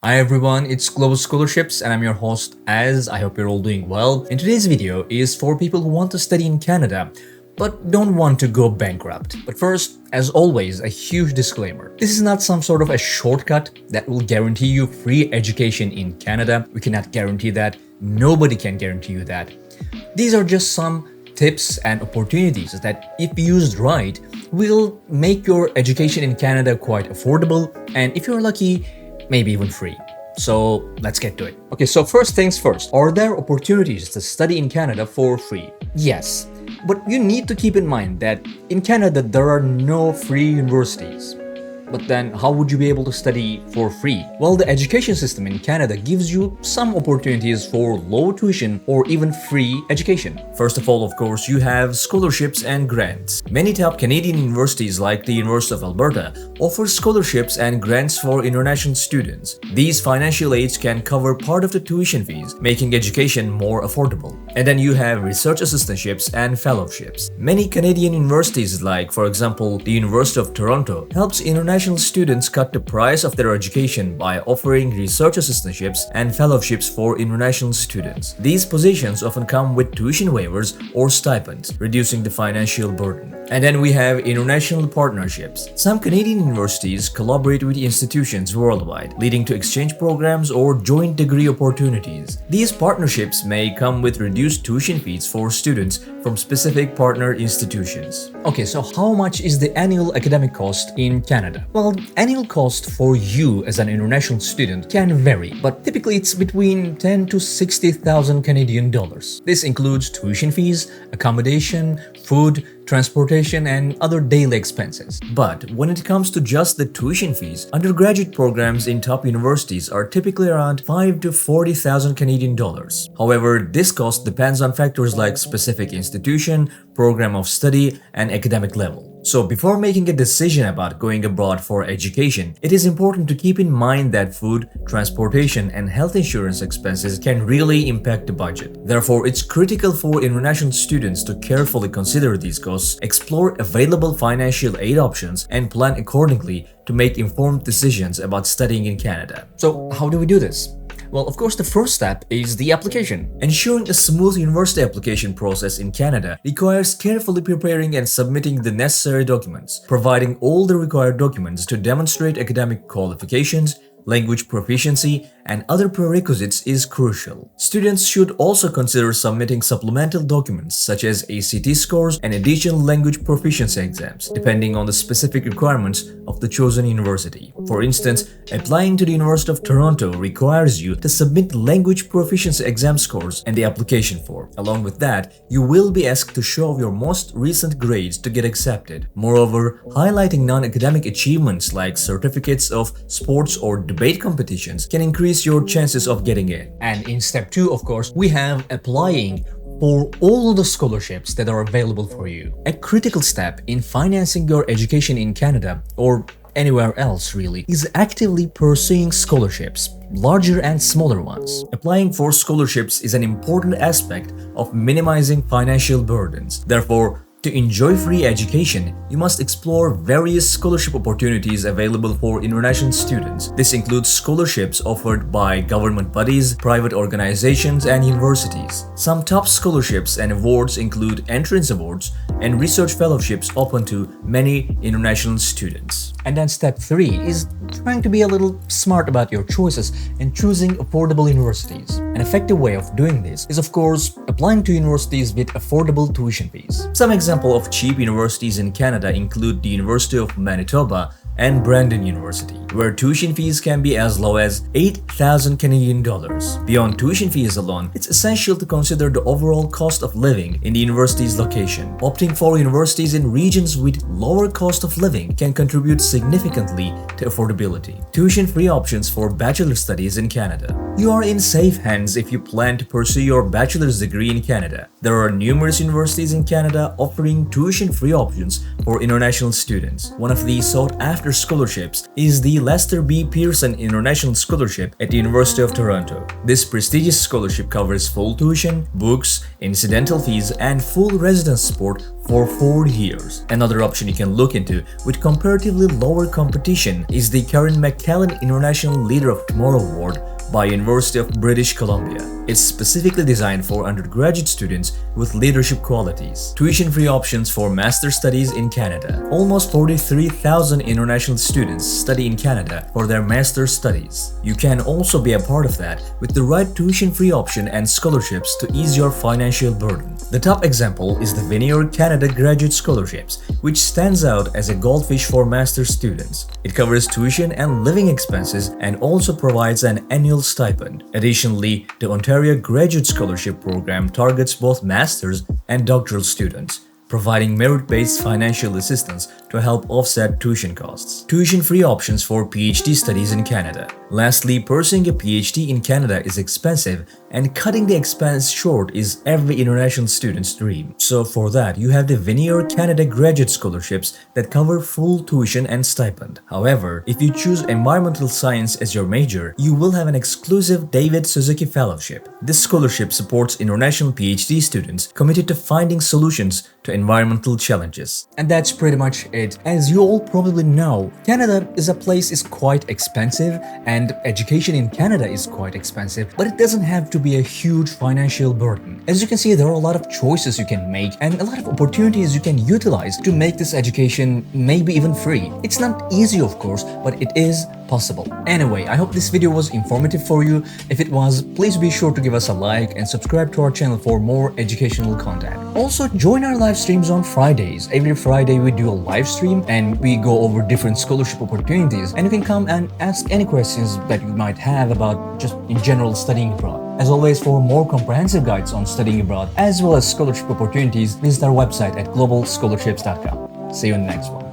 Hi everyone, it's Global Scholarships and I'm your host Az. I hope you're all doing well. And today's video is for people who want to study in Canada but don't want to go bankrupt. But first, as always, a huge disclaimer. This is not some sort of a shortcut that will guarantee you free education in Canada. We cannot guarantee that. Nobody can guarantee you that. These are just some tips and opportunities that, if used right, will make your education in Canada quite affordable, and if you're lucky, maybe even free. So let's get to it. Okay, so first things first. Are there opportunities to study in Canada for free? Yes, but you need to keep in mind that in Canada there are no free universities. But then how would you be able to study for free? Well, the education system in Canada gives you some opportunities for low tuition or even free education. First of all, of course, you have scholarships and grants. Many top Canadian universities like the University of Alberta offer scholarships and grants for international students. These financial aids can cover part of the tuition fees, making education more affordable. And then you have research assistantships and fellowships. Many Canadian universities like, for example, the University of Toronto helps international students cut the price of their education by offering research assistantships and fellowships for international students. These positions often come with tuition waivers or stipends, reducing the financial burden. And then we have international partnerships. Some Canadian universities collaborate with institutions worldwide, leading to exchange programs or joint degree opportunities. These partnerships may come with reduced tuition fees for students from specific partner institutions. Okay, so how much is the annual academic cost in Canada? Well, annual cost for you as an international student can vary, but typically it's between 10 to 60,000 Canadian dollars. This includes tuition fees, accommodation, food, transportation, and other daily expenses. But when it comes to just the tuition fees, undergraduate programs in top universities are typically around 5 to 40,000 Canadian dollars. However, this cost depends on factors like specific institution, program of study, and academic level. So before making a decision about going abroad for education, it is important to keep in mind that food, transportation, and health insurance expenses can really impact the budget. Therefore, it's critical for international students to carefully consider these costs, explore available financial aid options, and plan accordingly to make informed decisions about studying in Canada. So how do we do this? Well, of course, the first step is the application. Ensuring a smooth university application process in Canada requires carefully preparing and submitting the necessary documents. Providing all the required documents to demonstrate academic qualifications, language proficiency, and other prerequisites is crucial. Students should also consider submitting supplemental documents such as ACT scores and additional language proficiency exams, depending on the specific requirements of the chosen university. For instance, applying to the University of Toronto requires you to submit language proficiency exam scores and the application form. Along with that, you will be asked to show your most recent grades to get accepted. Moreover, highlighting non-academic achievements like certificates of sports or debate competitions can increase your chances of getting in. And in step 2, of course, we have applying for all the scholarships that are available for you. A critical step in financing your education in Canada, or anywhere else really, is actively pursuing scholarships, larger and smaller ones. Applying for scholarships is an important aspect of minimizing financial burdens. Therefore, to enjoy free education, you must explore various scholarship opportunities available for international students. This includes scholarships offered by government bodies, private organizations, and universities. Some top scholarships and awards include entrance awards and research fellowships open to many international students. And then step 3 is trying to be a little smart about your choices and choosing affordable universities. An effective way of doing this is, of course, applying to universities with affordable tuition fees. Some examples of cheap universities in Canada include the University of Manitoba and Brandon University, where tuition fees can be as low as 8,000 Canadian dollars. Beyond tuition fees alone, it's essential to consider the overall cost of living in the university's location. Opting for universities in regions with lower cost of living can contribute significantly to affordability. Tuition-free options for bachelor studies in Canada. You are in safe hands if you plan to pursue your bachelor's degree in Canada. There are numerous universities in Canada offering tuition-free options for international students. One of these sought-after after scholarships is the Lester B. Pearson International Scholarship at the University of Toronto. This prestigious scholarship covers full tuition, books, incidental fees, and full residence support for 4 years. Another option you can look into with comparatively lower competition is the Karen McCallan International Leader of Tomorrow Award by University of British Columbia. It's specifically designed for undergraduate students with leadership qualities. Tuition-free options for master's studies in Canada. Almost 43,000 international students study in Canada for their master's studies. You can also be a part of that with the right tuition-free option and scholarships to ease your financial burden. The top example is the Veneer Canada Graduate Scholarships, which stands out as a goldfish for master's students. It covers tuition and living expenses and also provides an annual stipend. Additionally, the Ontario Graduate Scholarship Program targets both master's and doctoral students, providing merit-based financial assistance to help offset tuition costs. Tuition-free options for PhD studies in Canada. Lastly, pursuing a PhD in Canada is expensive, and cutting the expense short is every international student's dream. So for that, you have the Veneer Canada Graduate Scholarships that cover full tuition and stipend. However, if you choose environmental science as your major, you will have an exclusive David Suzuki Fellowship. This scholarship supports international PhD students committed to finding solutions to environmental challenges. And that's pretty much it. As you all probably know, Canada is a place is quite expensive, and education in Canada is quite expensive, but it doesn't have to be a huge financial burden. As you can see, there are a lot of choices you can make and a lot of opportunities you can utilize to make this education maybe even free. It's not easy, of course, but it is possible. Anyway, I hope this video was informative for you. If it was, please be sure to give us a like and subscribe to our channel for more educational content. Also, join our live streams on Fridays. Every Friday we do a live stream and we go over different scholarship opportunities, and you can come and ask any questions that you might have about just in general studying abroad. As always, for more comprehensive guides on studying abroad as well as scholarship opportunities, visit our website at globalscholarships.com. See you in the next one.